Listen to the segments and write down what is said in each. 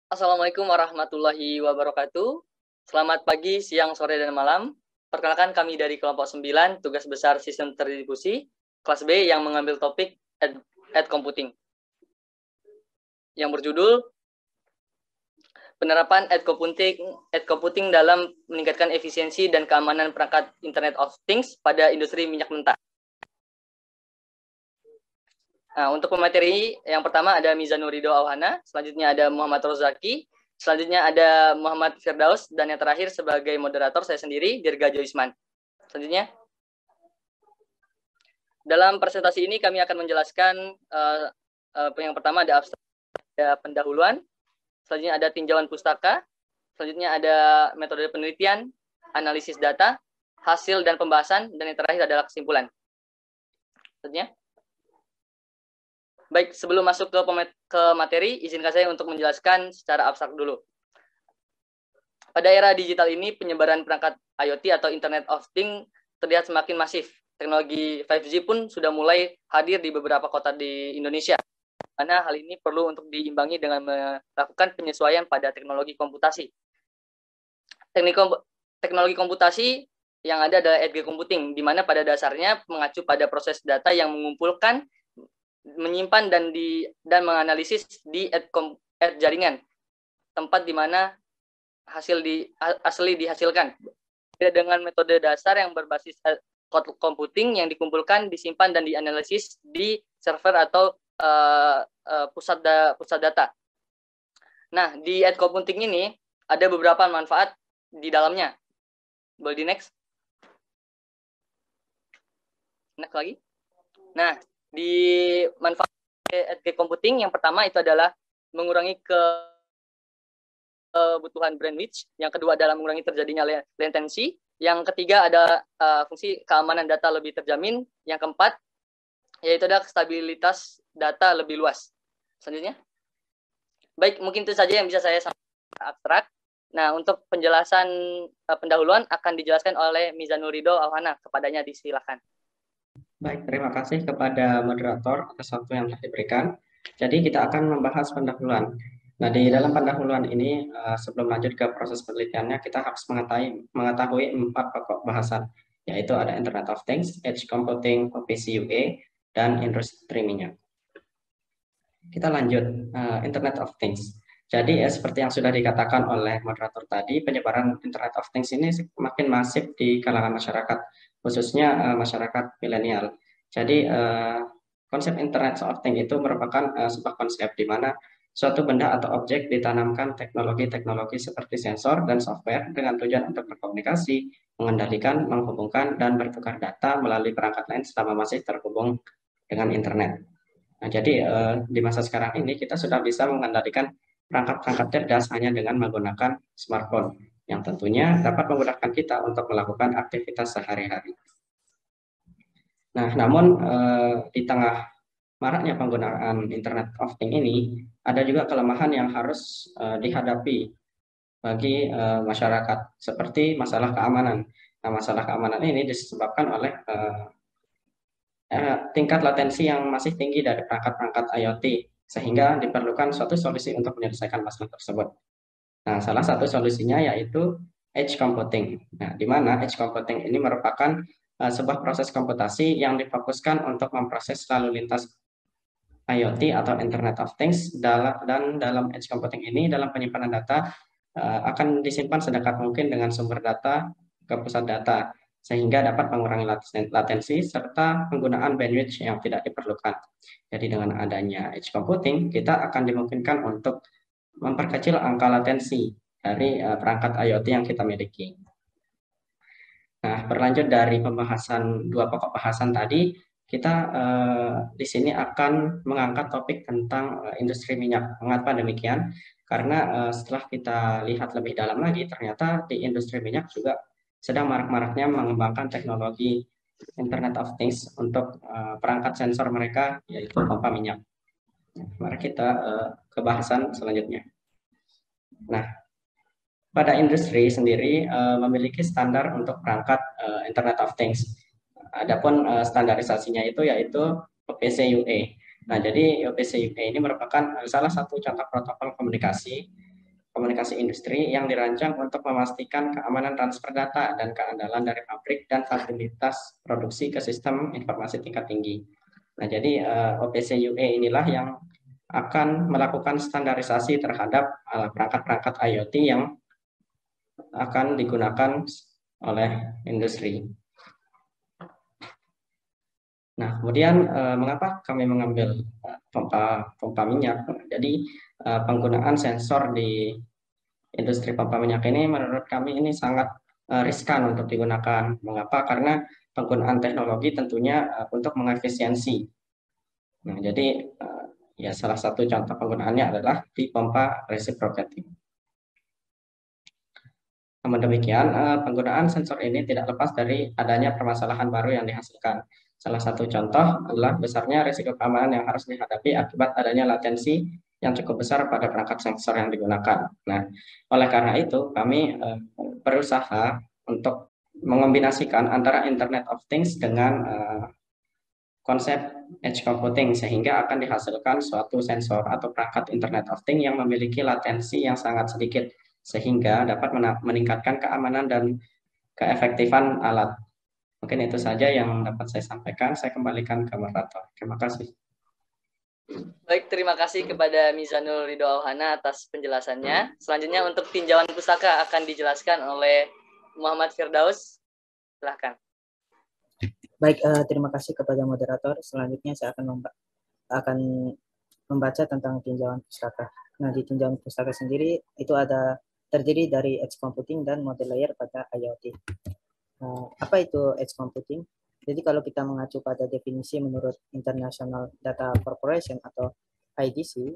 Assalamualaikum warahmatullahi wabarakatuh. Selamat pagi, siang, sore, dan malam. Perkenalkan kami dari kelompok 9, tugas besar sistem terdistribusi, kelas B yang mengambil topik Edge Computing. Yang berjudul penerapan Edge Computing dalam meningkatkan efisiensi dan keamanan perangkat Internet of Things pada industri minyak mentah. Nah, untuk pemateri yang pertama ada Mizanur Ridho Auhana, selanjutnya ada Muhammad Rozaki, selanjutnya ada Muhammad Firdaus, dan yang terakhir sebagai moderator saya sendiri, Dirga Joisman. Selanjutnya, dalam presentasi ini kami akan menjelaskan yang pertama ada abstrak, ada pendahuluan, selanjutnya ada tinjauan pustaka, selanjutnya ada metode penelitian, analisis data, hasil dan pembahasan, dan yang terakhir adalah kesimpulan. Selanjutnya. Baik, sebelum masuk ke materi, izinkan saya untuk menjelaskan secara abstrak dulu. Pada era digital ini, penyebaran perangkat IoT atau Internet of Things terlihat semakin masif. Teknologi 5G pun sudah mulai hadir di beberapa kota di Indonesia. Karena hal ini perlu untuk diimbangi dengan melakukan penyesuaian pada teknologi komputasi. Teknologi komputasi yang ada adalah edge computing, di mana pada dasarnya mengacu pada proses data yang mengumpulkan, menyimpan dan menganalisis di edge jaringan, tempat di mana asli dihasilkan. Dengan metode dasar yang berbasis cloud computing yang dikumpulkan, disimpan dan dianalisis di server atau pusat data. Nah, di edge computing ini ada beberapa manfaat di dalamnya. Boleh di next? Next lagi. Nah, di manfaat edge computing yang pertama itu adalah mengurangi kebutuhan bandwidth, yang kedua adalah mengurangi terjadinya latency, yang ketiga ada fungsi keamanan data lebih terjamin, yang keempat yaitu ada stabilitas data lebih luas. Selanjutnya. Baik, mungkin itu saja yang bisa saya sampaikan abstrak. Nah, untuk penjelasan pendahuluan akan dijelaskan oleh Mizanur Ridho Auhana, kepadanya disilakan. Baik, terima kasih kepada moderator atas waktu yang telah diberikan. Jadi kita akan membahas pendahuluan. Nah, di dalam pendahuluan ini, sebelum lanjut ke proses penelitiannya, kita harus mengetahui 4 pokok bahasan, yaitu ada Internet of Things, Edge Computing, OPC-UA, dan industri minyak. Kita lanjut, Internet of Things. Jadi seperti yang sudah dikatakan oleh moderator tadi, penyebaran Internet of Things ini semakin masif di kalangan masyarakat, khususnya masyarakat milenial. Jadi konsep Internet of Things itu merupakan sebuah konsep di mana suatu benda atau objek ditanamkan teknologi-teknologi seperti sensor dan software dengan tujuan untuk berkomunikasi, mengendalikan, menghubungkan, dan bertukar data melalui perangkat lain selama masih terhubung dengan internet. Nah, jadi di masa sekarang ini kita sudah bisa mengendalikan perangkat-perangkat cerdas hanya dengan menggunakan smartphone yang tentunya dapat memudahkan kita untuk melakukan aktivitas sehari-hari. Nah, namun di tengah maraknya penggunaan Internet of Things ini, ada juga kelemahan yang harus dihadapi bagi masyarakat, seperti masalah keamanan. Nah, masalah keamanan ini disebabkan oleh tingkat latensi yang masih tinggi dari perangkat-perangkat IoT, sehingga diperlukan suatu solusi untuk menyelesaikan masalah tersebut. Nah, salah satu solusinya yaitu edge computing. Nah, di mana edge computing ini merupakan sebuah proses komputasi yang difokuskan untuk memproses lalu lintas IoT atau Internet of Things, dan dalam edge computing ini, dalam penyimpanan data akan disimpan sedekat mungkin dengan sumber data ke pusat data, sehingga dapat mengurangi latensi serta penggunaan bandwidth yang tidak diperlukan. Jadi dengan adanya edge computing, kita akan dimungkinkan untuk memperkecil angka latensi dari perangkat IoT yang kita miliki. Nah, berlanjut dari pembahasan 2 pokok bahasan tadi, kita di sini akan mengangkat topik tentang industri minyak. Mengapa demikian? Karena setelah kita lihat lebih dalam lagi, ternyata di industri minyak juga sedang marak-maraknya mengembangkan teknologi Internet of Things untuk perangkat sensor mereka, yaitu pompa minyak. Mari kita ke bahasan selanjutnya. Nah, pada industri sendiri memiliki standar untuk perangkat Internet of Things. Adapun standarisasinya itu yaitu OPC-UA. Nah, jadi OPC-UA ini merupakan salah satu contoh protokol komunikasi komunikasi industri yang dirancang untuk memastikan keamanan transfer data dan keandalan dari pabrik dan fasilitas produksi ke sistem informasi tingkat tinggi. Nah, jadi OPC-UE inilah yang akan melakukan standarisasi terhadap perangkat-perangkat IoT yang akan digunakan oleh industri. Nah, kemudian mengapa kami mengambil pompa minyak? Jadi penggunaan sensor di industri pompa minyak ini menurut kami ini sangat riskan untuk digunakan. Mengapa? Karena penggunaan teknologi tentunya untuk mengefisiensi. Nah, jadi ya salah satu contoh penggunaannya adalah di pompa reciprocating. Namun demikian, penggunaan sensor ini tidak lepas dari adanya permasalahan baru yang dihasilkan. Salah satu contoh adalah besarnya risiko keamanan yang harus dihadapi akibat adanya latensi yang cukup besar pada perangkat sensor yang digunakan. Nah, oleh karena itu kami berusaha untuk mengombinasikan antara Internet of Things dengan konsep edge computing sehingga akan dihasilkan suatu sensor atau perangkat Internet of Things yang memiliki latensi yang sangat sedikit sehingga dapat meningkatkan keamanan dan keefektifan alat. Mungkin itu saja yang dapat saya sampaikan. Saya kembalikan ke moderator. Terima kasih. Baik, terima kasih kepada Mizanul Ridho Auhana atas penjelasannya. Selanjutnya untuk tinjauan pustaka akan dijelaskan oleh Muhammad Firdaus. Silahkan. Baik, terima kasih kepada moderator. Selanjutnya saya akan membaca tentang tinjauan pustaka. Nah, di tinjauan pustaka sendiri itu terdiri dari edge computing dan model layer pada IoT. Apa itu edge computing? Jadi kalau kita mengacu pada definisi menurut International Data Corporation atau IDC,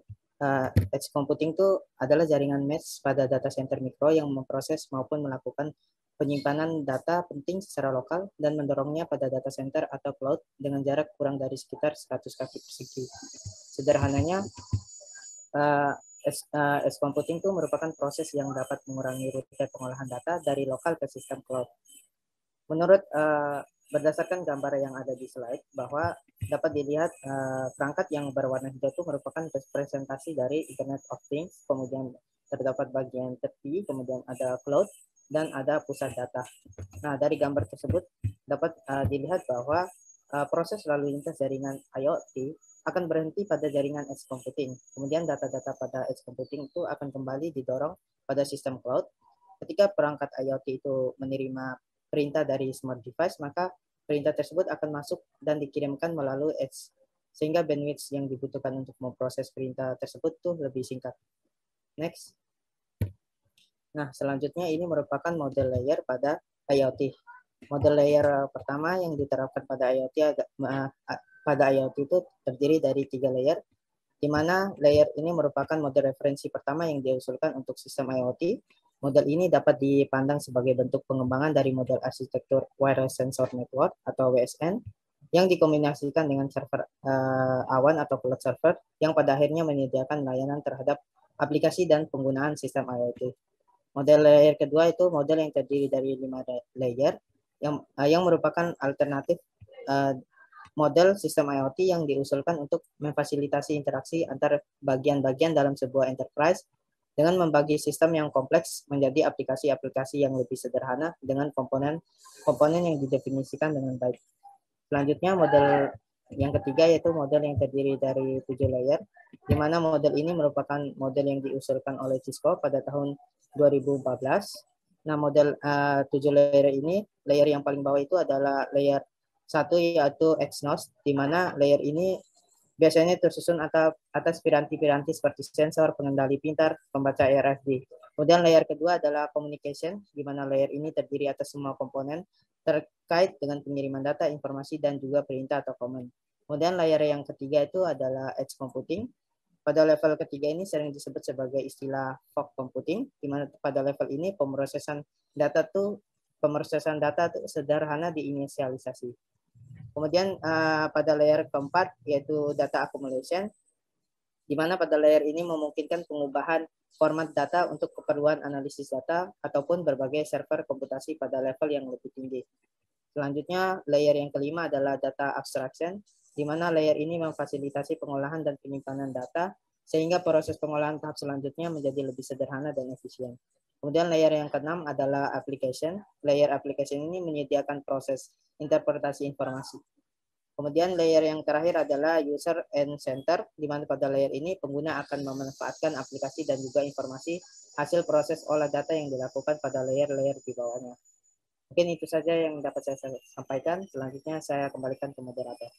edge computing itu adalah jaringan mesh pada data center mikro yang memproses maupun melakukan penyimpanan data penting secara lokal dan mendorongnya pada data center atau cloud dengan jarak kurang dari sekitar 100 kaki persegi. Sederhananya, edge computing itu merupakan proses yang dapat mengurangi rute pengolahan data dari lokal ke sistem cloud. Menurut berdasarkan gambar yang ada di slide, bahwa dapat dilihat perangkat yang berwarna hijau itu merupakan representasi dari Internet of Things, kemudian terdapat bagian tepi, kemudian ada cloud, dan ada pusat data. Nah, dari gambar tersebut dapat dilihat bahwa proses lalu lintas jaringan IoT akan berhenti pada jaringan edge computing. Kemudian data-data pada edge computing itu akan kembali didorong pada sistem cloud. Ketika perangkat IoT itu menerima perintah dari smart device, maka perintah tersebut akan masuk dan dikirimkan melalui edge, sehingga bandwidth yang dibutuhkan untuk memproses perintah tersebut tuh lebih singkat. Next. Nah, selanjutnya ini merupakan model layer pada IoT. Model layer pertama yang diterapkan pada IoT itu terdiri dari 3 layer, di mana layer ini merupakan model referensi pertama yang diusulkan untuk sistem IoT. Model ini dapat dipandang sebagai bentuk pengembangan dari model arsitektur Wireless Sensor Network atau WSN yang dikombinasikan dengan server awan atau cloud server yang pada akhirnya menyediakan layanan terhadap aplikasi dan penggunaan sistem IoT. Model layer kedua itu model yang terdiri dari 5 layer yang merupakan alternatif model sistem IoT yang diusulkan untuk memfasilitasi interaksi antar bagian-bagian dalam sebuah enterprise dengan membagi sistem yang kompleks menjadi aplikasi-aplikasi yang lebih sederhana dengan komponen yang didefinisikan dengan baik. Selanjutnya model yang ketiga yaitu model yang terdiri dari 7 layer, di mana model ini merupakan model yang diusulkan oleh Cisco pada tahun 2014. Nah, model 7 layer ini, layer yang paling bawah itu adalah layer 1 yaitu ExNOS, di mana layer ini biasanya tersusun atas piranti-piranti seperti sensor, pengendali pintar, pembaca RFID. Kemudian layer kedua adalah communication, di mana layer ini terdiri atas semua komponen terkait dengan pengiriman data, informasi, dan juga perintah atau komen. Kemudian layer yang ketiga itu adalah edge computing. Pada level ketiga ini sering disebut sebagai istilah fog computing, di mana pada level ini pemrosesan data tuh sederhana diinisialisasi. Kemudian pada layer keempat yaitu data accumulation, di mana pada layer ini memungkinkan pengubahan format data untuk keperluan analisis data ataupun berbagai server komputasi pada level yang lebih tinggi. Selanjutnya layer yang kelima adalah data abstraction, di mana layer ini memfasilitasi pengolahan dan penyimpanan data sehingga proses pengolahan tahap selanjutnya menjadi lebih sederhana dan efisien. Kemudian layer yang keenam adalah application. Layer application ini menyediakan proses interpretasi informasi. Kemudian layer yang terakhir adalah user and center, di mana pada layer ini pengguna akan memanfaatkan aplikasi dan juga informasi hasil proses olah data yang dilakukan pada layer-layer di bawahnya. Mungkin itu saja yang dapat saya sampaikan. Selanjutnya saya kembalikan ke moderator.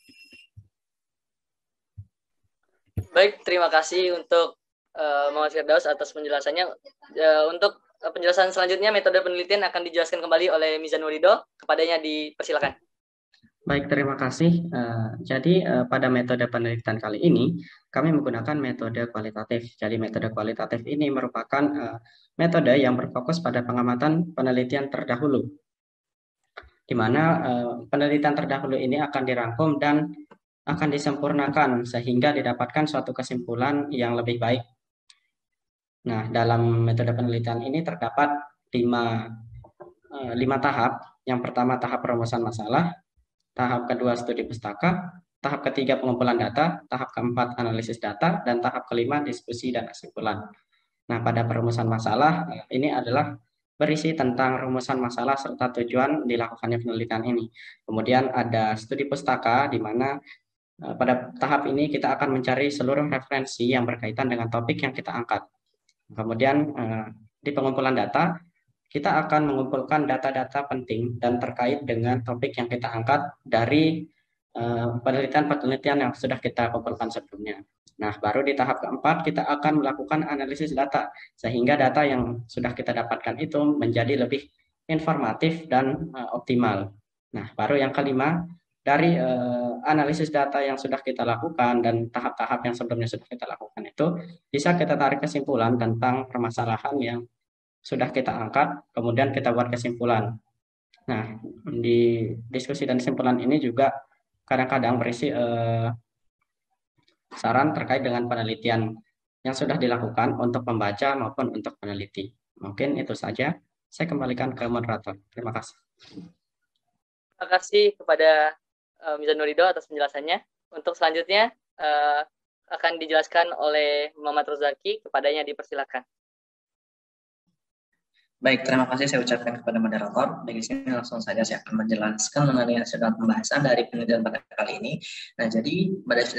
Baik, terima kasih untuk Muhammad Firdaus atas penjelasannya. Untuk penjelasan selanjutnya, metode penelitian akan dijelaskan kembali oleh Mizanur Ridho. Kepadanya dipersilakan. Baik, terima kasih. Jadi pada metode penelitian kali ini, kami menggunakan metode kualitatif. Jadi metode kualitatif ini merupakan metode yang berfokus pada pengamatan penelitian terdahulu, di mana penelitian terdahulu ini akan dirangkum dan akan disempurnakan sehingga didapatkan suatu kesimpulan yang lebih baik. Nah, dalam metode penelitian ini terdapat lima tahap. Yang pertama tahap perumusan masalah, tahap kedua studi pustaka, tahap ketiga pengumpulan data, tahap keempat analisis data, dan tahap kelima diskusi dan kesimpulan. Nah, pada perumusan masalah ini adalah berisi tentang rumusan masalah serta tujuan dilakukannya penelitian ini. Kemudian ada studi pustaka, di mana pada tahap ini kita akan mencari seluruh referensi yang berkaitan dengan topik yang kita angkat. Kemudian di pengumpulan data, kita akan mengumpulkan data-data penting dan terkait dengan topik yang kita angkat dari penelitian-penelitian yang sudah kita kumpulkan sebelumnya. Nah, baru di tahap keempat kita akan melakukan analisis data, sehingga data yang sudah kita dapatkan itu menjadi lebih informatif dan optimal. Nah, baru yang kelima, dari analisis data yang sudah kita lakukan dan tahap-tahap yang sebelumnya sudah kita lakukan itu, bisa kita tarik kesimpulan tentang permasalahan yang sudah kita angkat, kemudian kita buat kesimpulan. Nah, di diskusi dan kesimpulan ini juga kadang-kadang berisi saran terkait dengan penelitian yang sudah dilakukan untuk pembaca maupun untuk peneliti. Mungkin itu saja. Saya kembalikan ke moderator. Terima kasih. Terima kasih kepada Mizanur Ridho atas penjelasannya. Untuk selanjutnya akan dijelaskan oleh Muhammad Rozaki. Kepadanya dipersilakan. Baik, terima kasih saya ucapkan kepada moderator. Dari sini langsung saja saya akan menjelaskan mengenai hasil pembahasan dari penelitian pada kali ini. Nah, jadi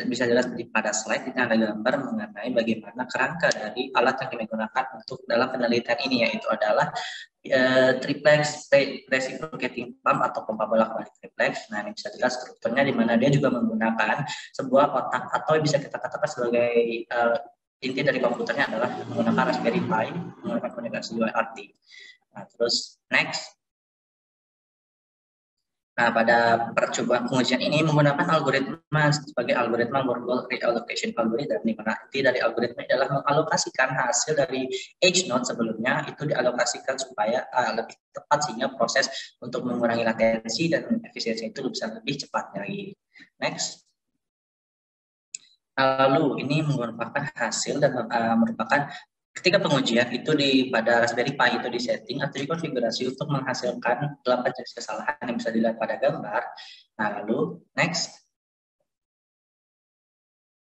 bisa jelas pada slide ini ada gambar mengenai bagaimana kerangka dari alat yang digunakan untuk dalam penelitian ini, yaitu adalah triplex reciprocating pump atau pompa bolak-balik triplex. Nah, ini bisa jelas strukturnya di mana dia juga menggunakan sebuah kotak atau bisa kita katakan sebagai inti dari komputernya adalah menggunakan Raspberry Pi menggunakan komunikasi UART. Nah, terus next. Nah, pada percobaan pengujian ini menggunakan algoritma sebagai algoritma Wormhole Reallocation Algorithm, di mana inti dari algoritma adalah mengalokasikan hasil dari edge node sebelumnya itu dialokasikan supaya lebih tepat, sehingga proses untuk mengurangi latensi dan efisiensi itu bisa lebih cepat lagi. Next. Lalu ini merupakan hasil dan merupakan ketika pengujian itu pada Raspberry Pi itu disetting atau dikonfigurasi untuk menghasilkan 8 jenis kesalahan yang bisa dilihat pada gambar. Nah, lalu next.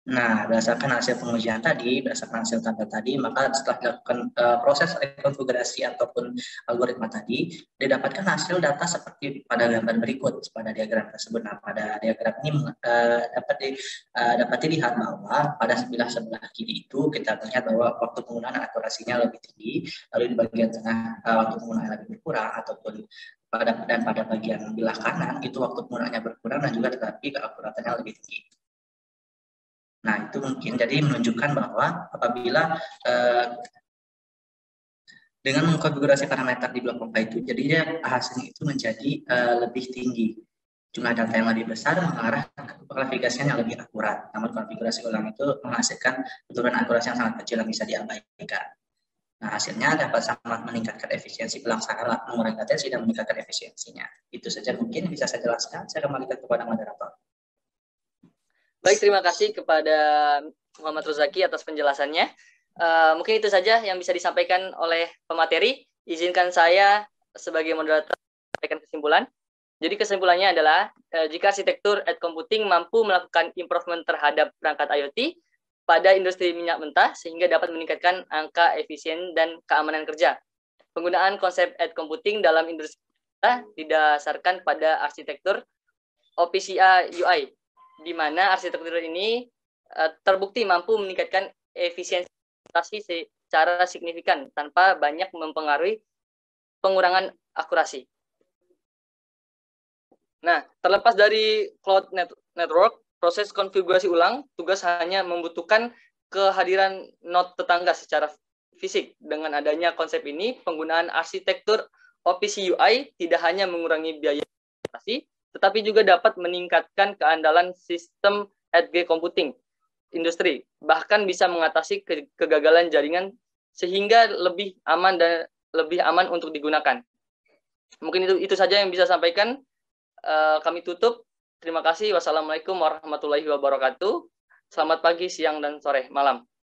Nah, berdasarkan hasil pengujian tadi, berdasarkan hasil tanda tadi, maka setelah dilakukan proses rekonfigurasi ataupun algoritma tadi, didapatkan hasil data seperti pada gambar berikut pada diagram tersebut. Nah, pada diagram ini dapat dilihat bahwa pada sebelah kiri itu kita melihat bahwa waktu penggunaan akurasinya lebih tinggi, lalu di bagian tengah waktu penggunaan lebih berkurang, ataupun pada bagian belah kanan itu waktu penggunaannya berkurang dan juga tetapi keakuratannya lebih tinggi. Nah, itu mungkin jadi menunjukkan bahwa apabila dengan mengkonfigurasi parameter di blok pompa itu, jadinya hasilnya itu menjadi lebih tinggi. Jumlah data yang lebih besar mengarah ke klasifikasian yang lebih akurat. Namun konfigurasi ulang itu menghasilkan penurunan akurasi yang sangat kecil yang bisa diabaikan. Nah, hasilnya dapat sangat meningkatkan efisiensi pelaksanaan, mengurangi latensi dan meningkatkan efisiensinya. Itu saja mungkin bisa saya jelaskan. Saya kembalikan kepada moderator. Baik, terima kasih kepada Muhammad Rozaki atas penjelasannya. Mungkin itu saja yang bisa disampaikan oleh pemateri. Izinkan saya sebagai moderator sampaikan kesimpulan. Jadi kesimpulannya adalah jika arsitektur edge computing mampu melakukan improvement terhadap perangkat IoT, pada industri minyak mentah sehingga dapat meningkatkan angka efisien dan keamanan kerja. Penggunaan konsep edge computing dalam industri didasarkan pada arsitektur OPCA UI, di mana arsitektur ini terbukti mampu meningkatkan efisiensi secara signifikan tanpa banyak mempengaruhi pengurangan akurasi. Nah, terlepas dari cloud network, proses konfigurasi ulang, tugas hanya membutuhkan kehadiran node tetangga secara fisik. Dengan adanya konsep ini, penggunaan arsitektur OPC-UI tidak hanya mengurangi biaya operasi, tetapi juga dapat meningkatkan keandalan sistem edge computing industri, bahkan bisa mengatasi kegagalan jaringan sehingga lebih aman untuk digunakan. Mungkin itu saja yang bisa sampaikan. Kami tutup. Terima kasih. Wassalamualaikum warahmatullahi wabarakatuh. Selamat pagi, siang, dan sore, malam.